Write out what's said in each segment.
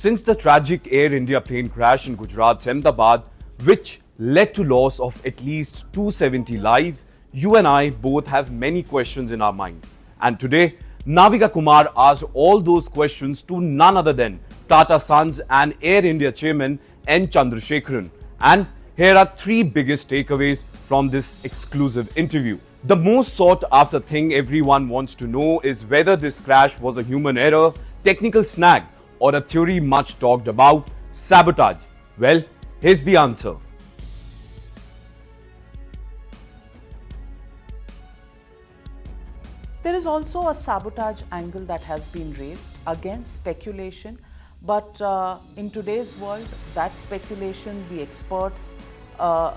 Since the tragic Air India plane crash in Gujarat's Ahmedabad, which led to loss of at least 270 lives, you and I both have many questions in our mind. And today, Navika Kumar asked all those questions to none other than Tata Sons and Air India chairman N. Chandrasekaran. And here are three biggest takeaways from this exclusive interview. The most sought after thing everyone wants to know is whether this crash was a human error, technical snag, or a theory much talked about, sabotage. Well, here's the answer. There is also a sabotage angle that has been raised, again speculation, but in today's world, that speculation, the experts, are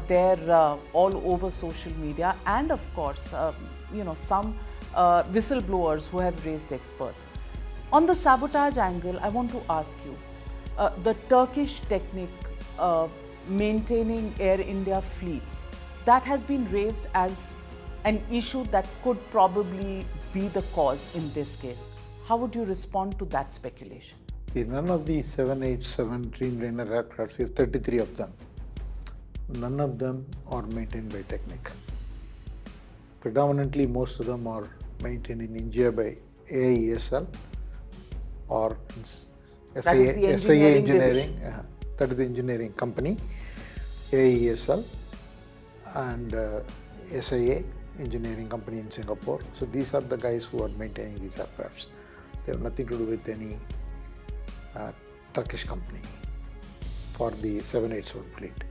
there all over social media, and of course, some whistleblowers who have raised experts. On the sabotage angle, I want to ask you, the Turkish technique maintaining Air India fleets, that has been raised as an issue that could probably be the cause in this case. How would you respond to that speculation? None of the 787 Dreamliner aircraft, we have 33 of them, none of them are maintained by Technic. Predominantly, most of them are maintained in India by AISL or SIA Engineering, that is the engineering company, AISL, and SIA Engineering Company in Singapore. So these are the guys who are maintaining these aircrafts. They have nothing to do with any Turkish company for the 787 fleet.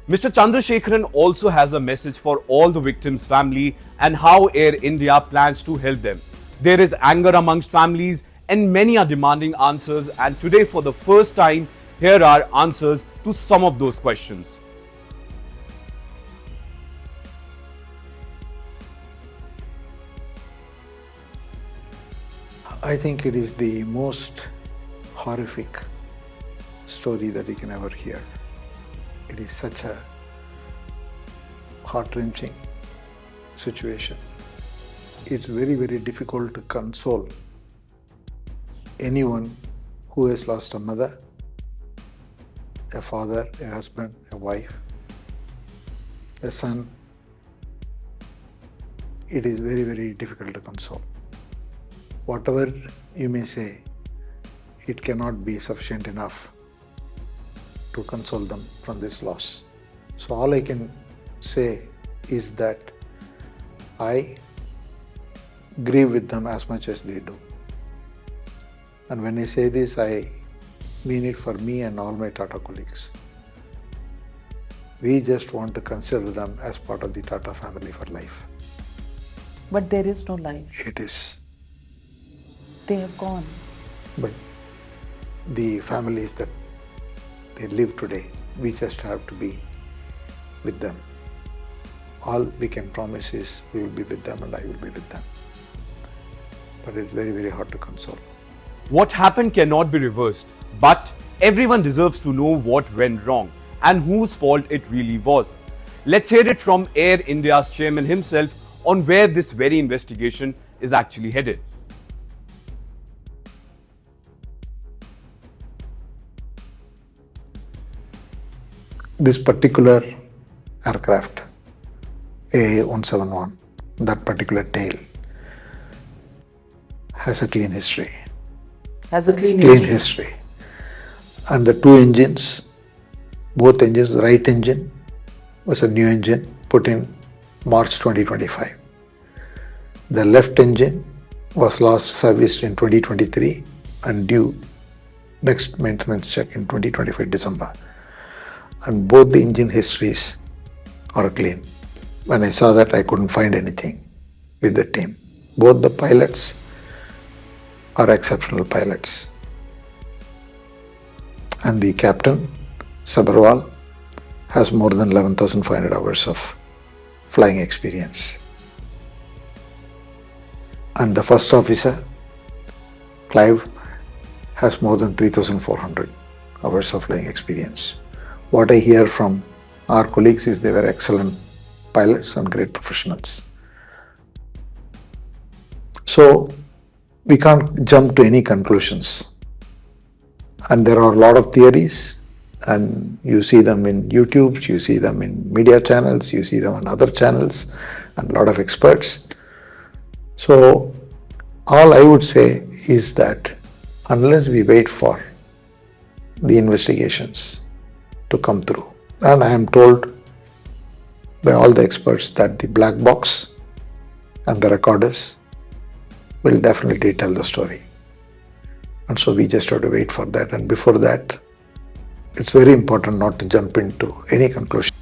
Mr. Chandrasekaran also has a message for all the victims' family and how Air India plans to help them. There is anger amongst families and many are demanding answers, and today for the first time, here are answers to some of those questions. I think it is the most horrific story that you can ever hear. It is such a heart-wrenching situation. It's very, very difficult to console anyone who has lost a mother, a father, a husband, a wife, a son. It is very, very difficult to console. Whatever you may say, it cannot be sufficient enough to console them from this loss. So all I can say is that I grieve with them as much as they do. And when I say this, I mean it for me and all my Tata colleagues. We just want to consider them as part of the Tata family for life. But there is no life. It is. They have gone. But the families that they live today, we just have to be with them. All we can promise is we will be with them and I will be with them. But it's very, very hard to console. What happened cannot be reversed, but everyone deserves to know what went wrong and whose fault it really was. Let's hear it from Air India's chairman himself on where this very investigation is actually headed. This particular aircraft, AI-171, that particular tail, has a clean history. Has a clean history. And the two engines, both engines, the right engine was a new engine put in March 2025. The left engine was last serviced in 2023 and due next maintenance check in 2025 December. And both the engine histories are clean. When I saw that, I couldn't find anything with the team. Both the pilots are exceptional pilots. And the captain, Sabarwal, has more than 11,500 hours of flying experience. And the first officer, Clive, has more than 3,400 hours of flying experience. What I hear from our colleagues is they were excellent pilots and great professionals. So we can't jump to any conclusions And there are a lot of theories, and you see them in YouTube, you see them in media channels, you see them on other channels, and a lot of experts. So all I would say is that unless we wait for the investigations to come through, and I am told by all the experts that the black box and the recorders will definitely tell the story. And so we just have to wait for that. And before that, it's very important not to jump into any conclusion.